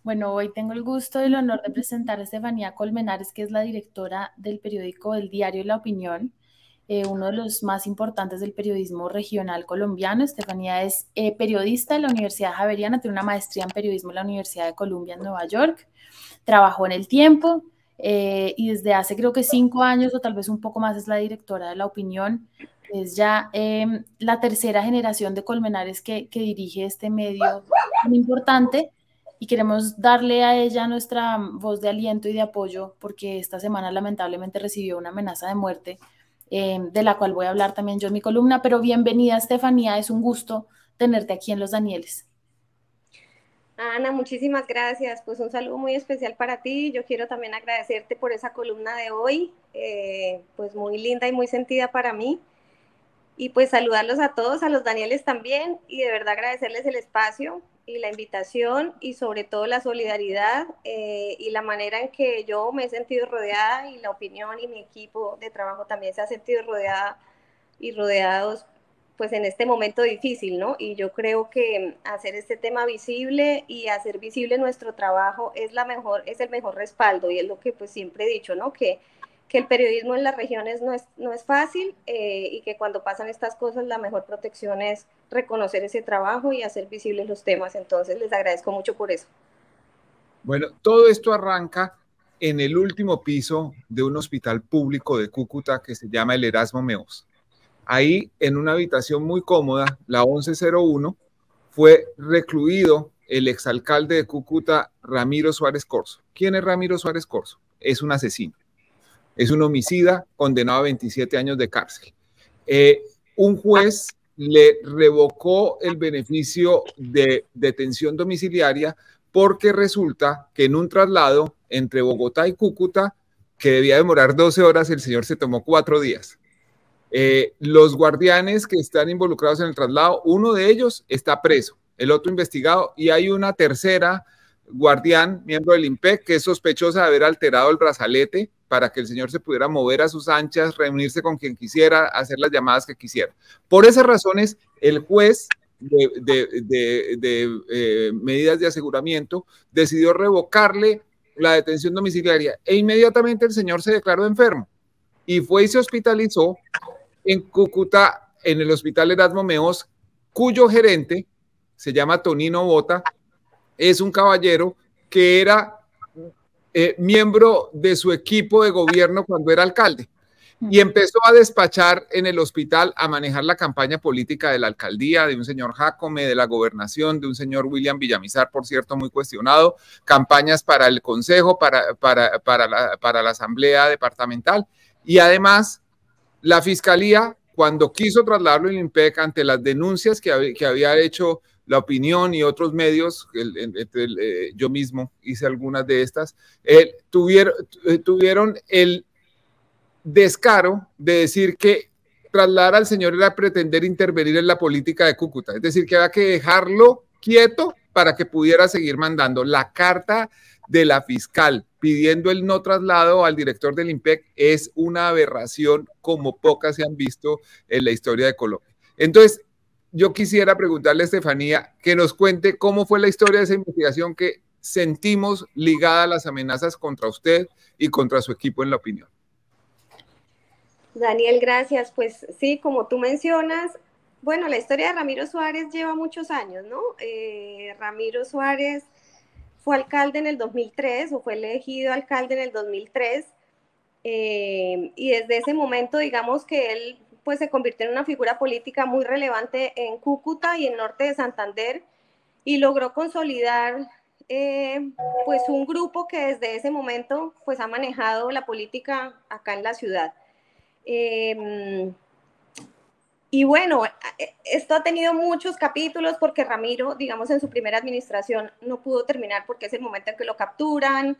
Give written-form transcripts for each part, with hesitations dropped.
Bueno, hoy tengo el gusto y el honor de presentar a Estefanía Colmenares, que es la directora del periódico del diario La Opinión, uno de los más importantes del periodismo regional colombiano. Estefanía es periodista de la Universidad Javeriana, tiene una maestría en periodismo en la Universidad de Columbia en Nueva York, trabajó en El Tiempo y desde hace creo que 5 años o tal vez un poco más es la directora de La Opinión. Es ya la tercera generación de Colmenares que dirige este medio muy importante y queremos darle a ella nuestra voz de aliento y de apoyo porque esta semana lamentablemente recibió una amenaza de muerte de la cual voy a hablar también yo en mi columna, pero bienvenida Estefanía, es un gusto tenerte aquí en Los Danieles. Ana, muchísimas gracias. Pues un saludo muy especial para ti. Yo quiero también agradecerte por esa columna de hoy, pues muy linda y muy sentida para mí. Y pues saludarlos a todos, a los Danieles también, y de verdad agradecerles el espacio y la invitación y sobre todo la solidaridad y la manera en que yo me he sentido rodeada y la opinión y mi equipo de trabajo también se ha sentido rodeada y rodeados pues en este momento difícil, ¿no? Y yo creo que hacer este tema visible y hacer visible nuestro trabajo es el mejor respaldo y es lo que pues siempre he dicho, ¿no? Que el periodismo en las regiones no es fácil y que cuando pasan estas cosas la mejor protección es reconocer ese trabajo y hacer visibles los temas. Entonces les agradezco mucho por eso. Bueno, todo esto arranca en el último piso de un hospital público de Cúcuta que se llama el Erasmo Meos. Ahí, en una habitación muy cómoda, la 1101, fue recluido el exalcalde de Cúcuta, Ramiro Suárez Corzo. ¿Quién es Ramiro Suárez Corzo? Es un asesino. Es un homicida condenado a 27 años de cárcel. Un juez le revocó el beneficio de detención domiciliaria porque resulta que en un traslado entre Bogotá y Cúcuta, que debía demorar 12 horas, el señor se tomó 4 días. Los guardianes que están involucrados en el traslado, uno de ellos está preso, el otro investigado, y hay una tercera guardián, miembro del IMPEC, que es sospechosa de haber alterado el brazalete para que el señor se pudiera mover a sus anchas, reunirse con quien quisiera, hacer las llamadas que quisiera. Por esas razones, el juez de medidas de aseguramiento decidió revocarle la detención domiciliaria e inmediatamente el señor se declaró enfermo y fue y se hospitalizó en Cúcuta, en el Hospital Erasmo Meos, cuyo gerente se llama Tonino Bota, es un caballero que era miembro de su equipo de gobierno cuando era alcalde y empezó a despachar en el hospital, a manejar la campaña política de la alcaldía, de un señor Jacome, de la gobernación, de un señor William Villamizar, por cierto, muy cuestionado, campañas para el consejo, para la asamblea departamental y además la fiscalía, cuando quiso trasladarlo al IMPEC ante las denuncias que había hecho La Opinión y otros medios, yo mismo hice algunas de estas, tuvieron el descaro de decir que trasladar al señor era pretender intervenir en la política de Cúcuta, es decir, que había que dejarlo quieto para que pudiera seguir mandando. La carta de la fiscal pidiendo el no traslado al director del IMPEC es una aberración como pocas se han visto en la historia de Colombia. Entonces, yo quisiera preguntarle a Estefanía que nos cuente cómo fue la historia de esa investigación que sentimos ligada a las amenazas contra usted y contra su equipo en La Opinión. Daniel, gracias. Pues sí, como tú mencionas, bueno, la historia de Ramiro Suárez lleva muchos años, ¿no? Ramiro Suárez fue alcalde en el 2003 o fue elegido alcalde en el 2003 y desde ese momento digamos que él pues se convirtió en una figura política muy relevante en Cúcuta y en norte de Santander y logró consolidar pues un grupo que desde ese momento pues ha manejado la política acá en la ciudad. Y bueno, esto ha tenido muchos capítulos porque Ramiro, digamos, en su primera administración no pudo terminar porque es el momento en que lo capturan,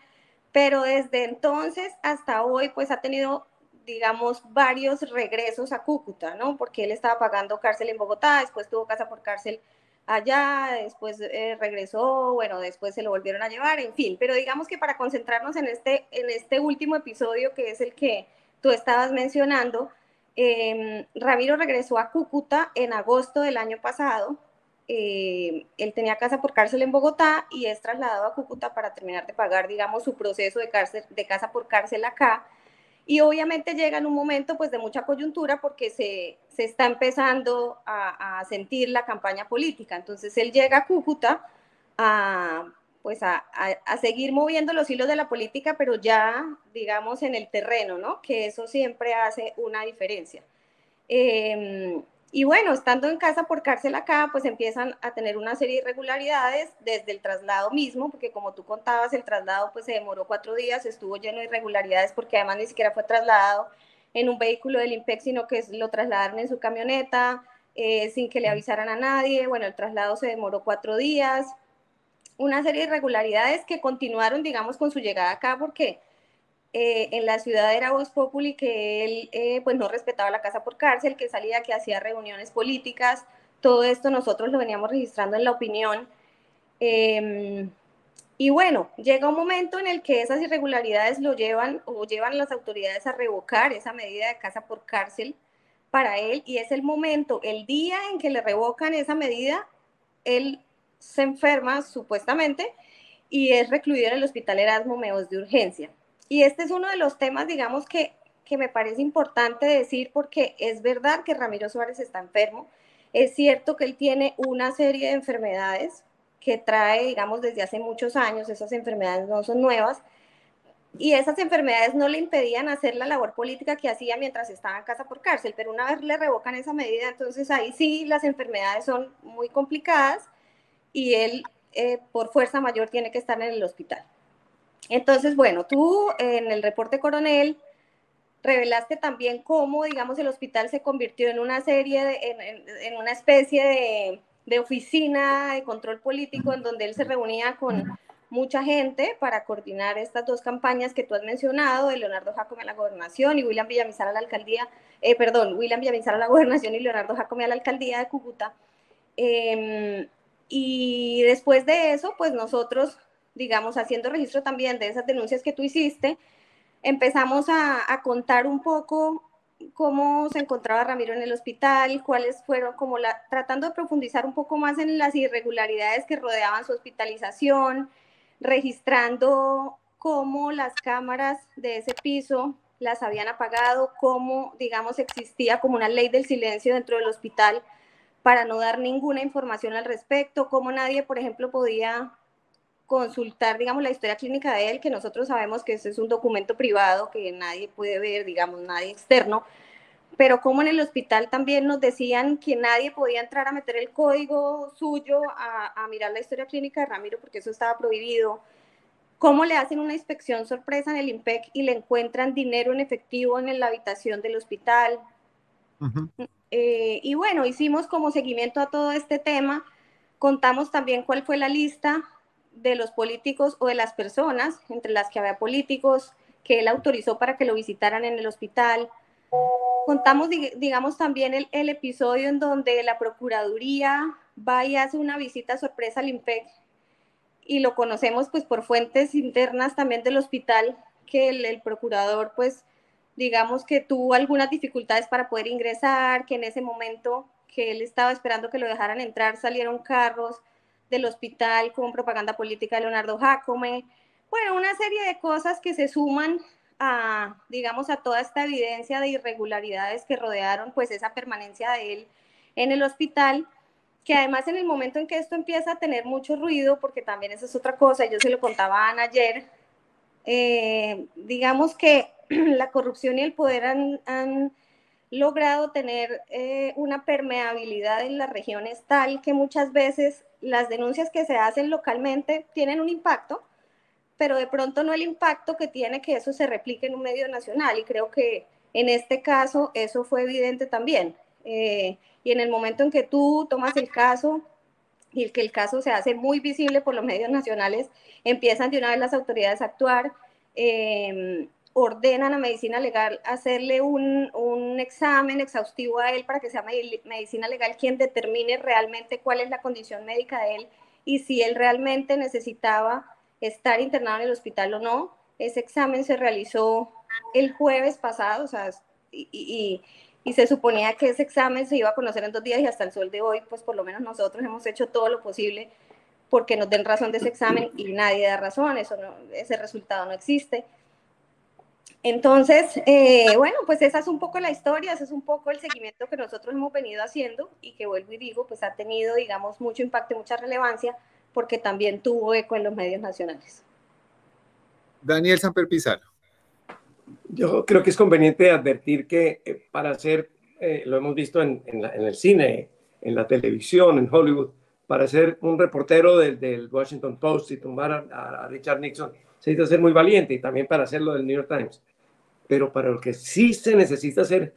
pero desde entonces hasta hoy, pues ha tenido, digamos, varios regresos a Cúcuta, ¿no? Porque él estaba pagando cárcel en Bogotá, después tuvo casa por cárcel allá, después regresó, bueno, después se lo volvieron a llevar, en fin, pero digamos que para concentrarnos en este último episodio, que es el que tú estabas mencionando, Ramiro regresó a Cúcuta en agosto del año pasado él tenía casa por cárcel en Bogotá y es trasladado a Cúcuta para terminar de pagar, digamos, su proceso de casa por cárcel acá. Y obviamente llega en un momento pues de mucha coyuntura porque se está empezando a sentir la campaña política. Entonces él llega a Cúcuta pues a seguir moviendo los hilos de la política, pero ya, digamos, en el terreno, ¿no? Que eso siempre hace una diferencia. Y bueno, estando en casa por cárcel acá, pues empiezan a tener una serie de irregularidades desde el traslado mismo, porque como tú contabas, el traslado pues se demoró 4 días, estuvo lleno de irregularidades porque además ni siquiera fue trasladado en un vehículo del IMPEC, sino que lo trasladaron en su camioneta, sin que le avisaran a nadie. Bueno, el traslado se demoró 4 días, una serie de irregularidades que continuaron, digamos, con su llegada acá, porque en la ciudad era Voz Populi que él pues no respetaba la casa por cárcel, que salía, que hacía reuniones políticas. Todo esto nosotros lo veníamos registrando en La Opinión. Y bueno, llega un momento en el que esas irregularidades lo llevan o llevan a las autoridades a revocar esa medida de casa por cárcel para él, y es el momento, el día en que le revocan esa medida, él se enferma supuestamente y es recluido en el Hospital Erasmo Meos de urgencia. Y este es uno de los temas, digamos, que me parece importante decir, porque es verdad que Ramiro Suárez está enfermo, es cierto que él tiene una serie de enfermedades que trae, digamos, desde hace muchos años, esas enfermedades no son nuevas, y esas enfermedades no le impedían hacer la labor política que hacía mientras estaba en casa por cárcel, pero una vez le revocan esa medida, entonces ahí sí las enfermedades son muy complicadas y él por fuerza mayor tiene que estar en el hospital. Entonces, bueno, tú en el reporte Coronel revelaste también cómo, digamos, el hospital se convirtió en una en una especie de oficina de control político en donde él se reunía con mucha gente para coordinar estas 2 campañas que tú has mencionado, de Leonardo Jácome a la gobernación y William Villamizar a la alcaldía, William Villamizar a la gobernación y Leonardo Jácome a la alcaldía de Cúcuta. Y después de eso, pues nosotros, digamos, haciendo registro también de esas denuncias que tú hiciste, empezamos a contar un poco cómo se encontraba Ramiro en el hospital, cuáles fueron como tratando de profundizar un poco más en las irregularidades que rodeaban su hospitalización, registrando cómo las cámaras de ese piso las habían apagado, cómo, digamos, existía como una ley del silencio dentro del hospital para no dar ninguna información al respecto, cómo nadie, por ejemplo, podía consultar, digamos, la historia clínica de él, que nosotros sabemos que ese es un documento privado que nadie puede ver, digamos, nadie externo, pero como en el hospital también nos decían que nadie podía entrar a meter el código suyo a mirar la historia clínica de Ramiro, porque eso estaba prohibido. Cómo le hacen una inspección sorpresa en el IMPEC y le encuentran dinero en efectivo en la habitación del hospital. Y bueno, hicimos como seguimiento a todo este tema, contamos también cuál fue la lista de los políticos o de las personas, entre las que había políticos, que él autorizó para que lo visitaran en el hospital. Contamos, digamos, también el episodio en donde la Procuraduría va y hace una visita sorpresa al IMPEC, y lo conocemos pues por fuentes internas también del hospital, que el procurador pues digamos que tuvo algunas dificultades para poder ingresar, que en ese momento que él estaba esperando que lo dejaran entrar salieron carros del hospital con propaganda política de Leonardo Jácome. Bueno, una serie de cosas que se suman a, digamos, a toda esta evidencia de irregularidades que rodearon pues esa permanencia de él en el hospital, que además en el momento en que esto empieza a tener mucho ruido, porque también esa es otra cosa, yo se lo contaba a Ana ayer, digamos que la corrupción y el poder han logrado tener una permeabilidad en las regiones tal que muchas veces las denuncias que se hacen localmente tienen un impacto, pero de pronto no el impacto que tiene que eso se replique en un medio nacional, y creo que en este caso eso fue evidente también. Y en el momento en que tú tomas el caso y que el caso se hace muy visible por los medios nacionales, empiezan de una vez las autoridades a actuar, ordenan a Medicina Legal hacerle un examen exhaustivo a él para que sea Medicina Legal quien determine realmente cuál es la condición médica de él y si él realmente necesitaba estar internado en el hospital o no. Ese examen se realizó el jueves pasado, o sea, y y se suponía que ese examen se iba a conocer en 2 días y hasta el sol de hoy, pues por lo menos nosotros hemos hecho todo lo posible porque nos den razón de ese examen y nadie da razón, ese resultado no existe. Entonces, bueno, pues esa es un poco la historia, ese es un poco el seguimiento que nosotros hemos venido haciendo y que vuelvo y digo, pues ha tenido, digamos, mucho impacto y mucha relevancia porque también tuvo eco en los medios nacionales. Daniel Samper Pizarro. Yo creo que es conveniente advertir que para ser, lo hemos visto en el cine, en la televisión, en Hollywood, para ser un reportero del Washington Post y tumbar a Richard Nixon, se necesita ser muy valiente, y también para hacerlo del New York Times. Pero para lo que sí se necesita ser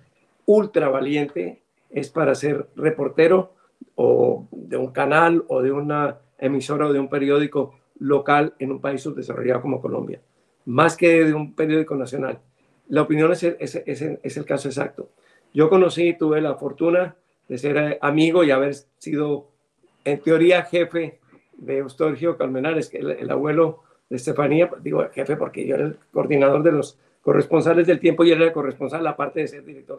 ultra valiente es para ser reportero o de un canal o de una emisora o de un periódico local en un país subdesarrollado como Colombia, más que de un periódico nacional. La opinión es el caso exacto. Yo tuve la fortuna de ser amigo y haber sido, en teoría, jefe de Eustorgio Colmenares, que el abuelo de Estefanía, digo jefe porque yo era el coordinador de los corresponsales del Tiempo y él era el corresponsal, aparte de ser director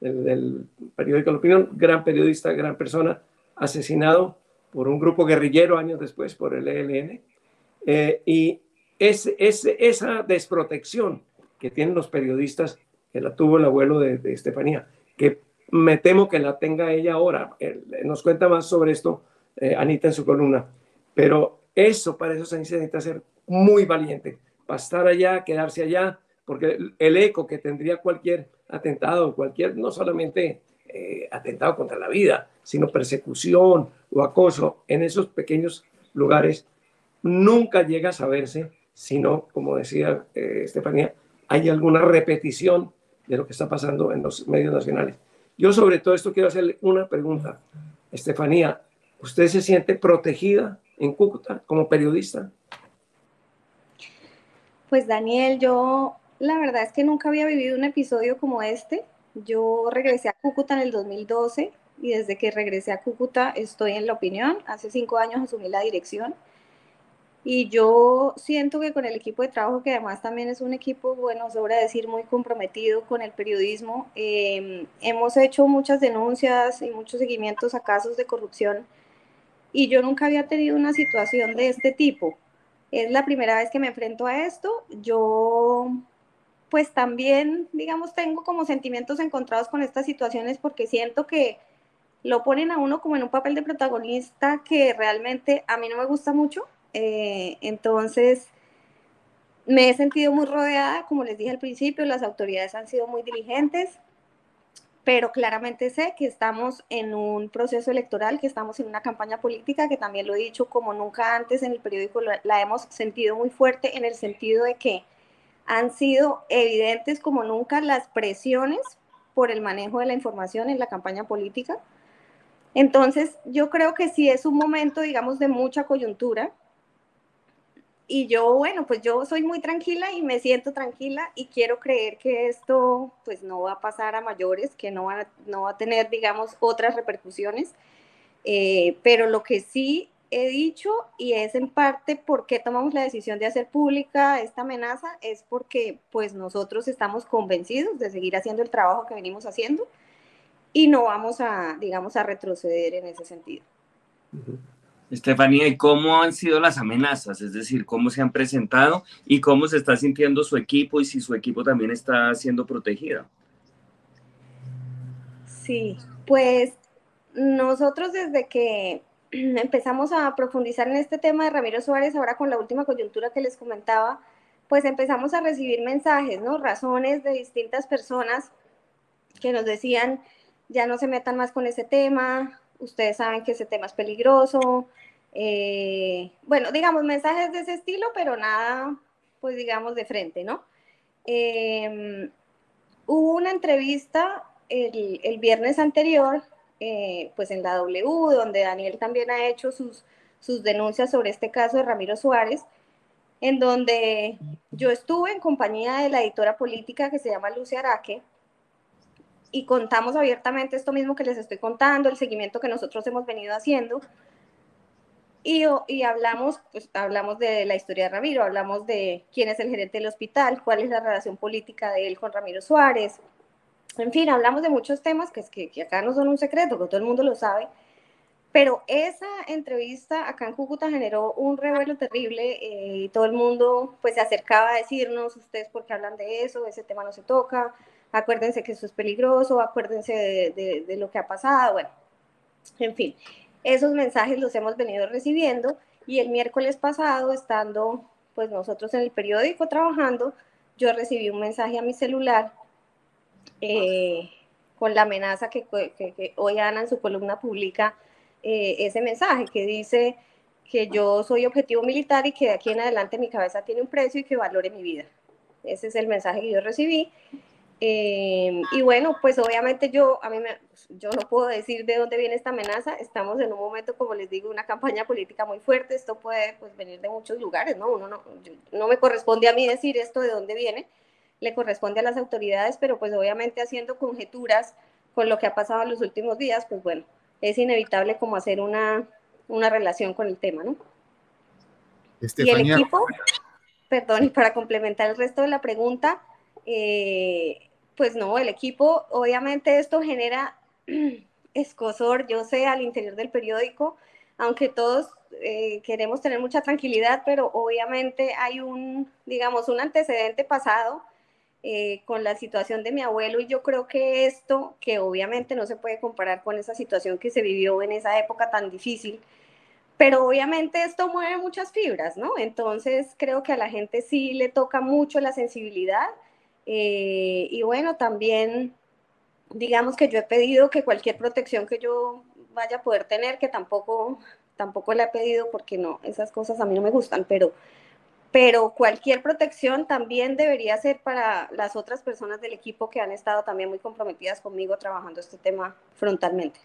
del periódico La Opinión, gran periodista, gran persona, asesinado por un grupo guerrillero años después, por el ELN. Y esa desprotección que tienen los periodistas, que la tuvo el abuelo de Estefanía, que me temo que la tenga ella ahora. Nos cuenta más sobre esto Anita en su columna. Pero para eso se necesita ser muy valiente, para estar allá, quedarse allá, porque el eco que tendría cualquier atentado, no solamente atentado contra la vida, sino persecución o acoso en esos pequeños lugares, nunca llega a saberse, sino, como decía Estefanía, hay alguna repetición de lo que está pasando en los medios nacionales. Yo sobre todo esto quiero hacerle una pregunta. Estefanía, ¿usted se siente protegida en Cúcuta como periodista? Pues Daniel, yo la verdad es que nunca había vivido un episodio como este. Yo regresé a Cúcuta en el 2012 y desde que regresé a Cúcuta estoy en La Opinión. Hace 5 años asumí la dirección. Y yo siento que con el equipo de trabajo, que además también es un equipo, bueno, sobra decir, muy comprometido con el periodismo, hemos hecho muchas denuncias y muchos seguimientos a casos de corrupción y yo nunca había tenido una situación de este tipo. Es la primera vez que me enfrento a esto. Yo, pues también, digamos, tengo como sentimientos encontrados con estas situaciones porque siento que lo ponen a uno como en un papel de protagonista que realmente a mí no me gusta mucho. Entonces, me he sentido muy rodeada, como les dije al principio, las autoridades han sido muy diligentes, pero claramente sé que estamos en un proceso electoral, que estamos en una campaña política, que también lo he dicho como nunca antes en el periódico, la hemos sentido muy fuerte en el sentido de que han sido evidentes como nunca las presiones por el manejo de la información en la campaña política. Entonces, yo creo que sí es un momento, digamos, de mucha coyuntura. Y yo, bueno, pues yo soy muy tranquila y me siento tranquila y quiero creer que esto pues no va a pasar a mayores, que no va a tener, digamos, otras repercusiones. Pero lo que sí he dicho, y es en parte por qué tomamos la decisión de hacer pública esta amenaza, es porque pues nosotros estamos convencidos de seguir haciendo el trabajo que venimos haciendo y no vamos a, digamos, a retroceder en ese sentido. Estefanía, ¿y cómo han sido las amenazas? Es decir, ¿cómo se han presentado y cómo se está sintiendo su equipo y si su equipo también está siendo protegido? Sí, pues nosotros desde que empezamos a profundizar en este tema de Ramiro Suárez, ahora con la última coyuntura que les comentaba, pues empezamos a recibir mensajes, ¿no? Razones de distintas personas que nos decían, ya no se metan más con ese tema, ustedes saben que ese tema es peligroso. Bueno, digamos, mensajes de ese estilo, pero nada, pues digamos, de frente, ¿no? Hubo una entrevista el viernes anterior, pues en la W, donde Daniel también ha hecho sus denuncias sobre este caso de Ramiro Suárez, en donde yo estuve en compañía de la editora política que se llama Lucia Araque, y contamos abiertamente esto mismo que les estoy contando, el seguimiento que nosotros hemos venido haciendo, y hablamos, pues, hablamos de la historia de Ramiro, hablamos de quién es el gerente del hospital, cuál es la relación política de él con Ramiro Suárez, En fin, hablamos de muchos temas que acá no son un secreto, que todo el mundo lo sabe, pero esa entrevista acá en Cúcuta generó un revuelo terrible y todo el mundo pues se acercaba a decirnos, ustedes por qué hablan de eso, ese tema no se toca, acuérdense que eso es peligroso, acuérdense de lo que ha pasado, bueno, en fin, esos mensajes los hemos venido recibiendo y el miércoles pasado, estando pues nosotros en el periódico trabajando, yo recibí un mensaje a mi celular con la amenaza que hoy Ana en su columna publica ese mensaje que dice que yo soy objetivo militar y que de aquí en adelante mi cabeza tiene un precio y que valore mi vida. Ese es el mensaje que yo recibí. Y bueno, pues obviamente yo no puedo decir de dónde viene esta amenaza. Estamos en un momento, como les digo, una campaña política muy fuerte. Esto puede pues, venir de muchos lugares, ¿no? No me corresponde a mí decir esto de dónde viene, le corresponde a las autoridades, pero pues obviamente haciendo conjeturas con lo que ha pasado en los últimos días, pues bueno, es inevitable como hacer una relación con el tema, ¿no? Y el Estefanía, equipo, perdón, y para complementar el resto de la pregunta, pues no, el equipo, obviamente esto genera escosor, yo sé, al interior del periódico, aunque todos queremos tener mucha tranquilidad, pero obviamente hay digamos, un antecedente pasado con la situación de mi abuelo y yo creo que esto, que obviamente no se puede comparar con esa situación que se vivió en esa época tan difícil, pero obviamente esto mueve muchas fibras, ¿no? Entonces creo que a la gente sí le toca mucho la sensibilidad y bueno, también digamos que yo he pedido que cualquier protección que yo vaya a poder tener, que tampoco la he pedido porque no, esas cosas a mí no me gustan, pero cualquier protección también debería ser para las otras personas del equipo que han estado también muy comprometidas conmigo trabajando este tema frontalmente.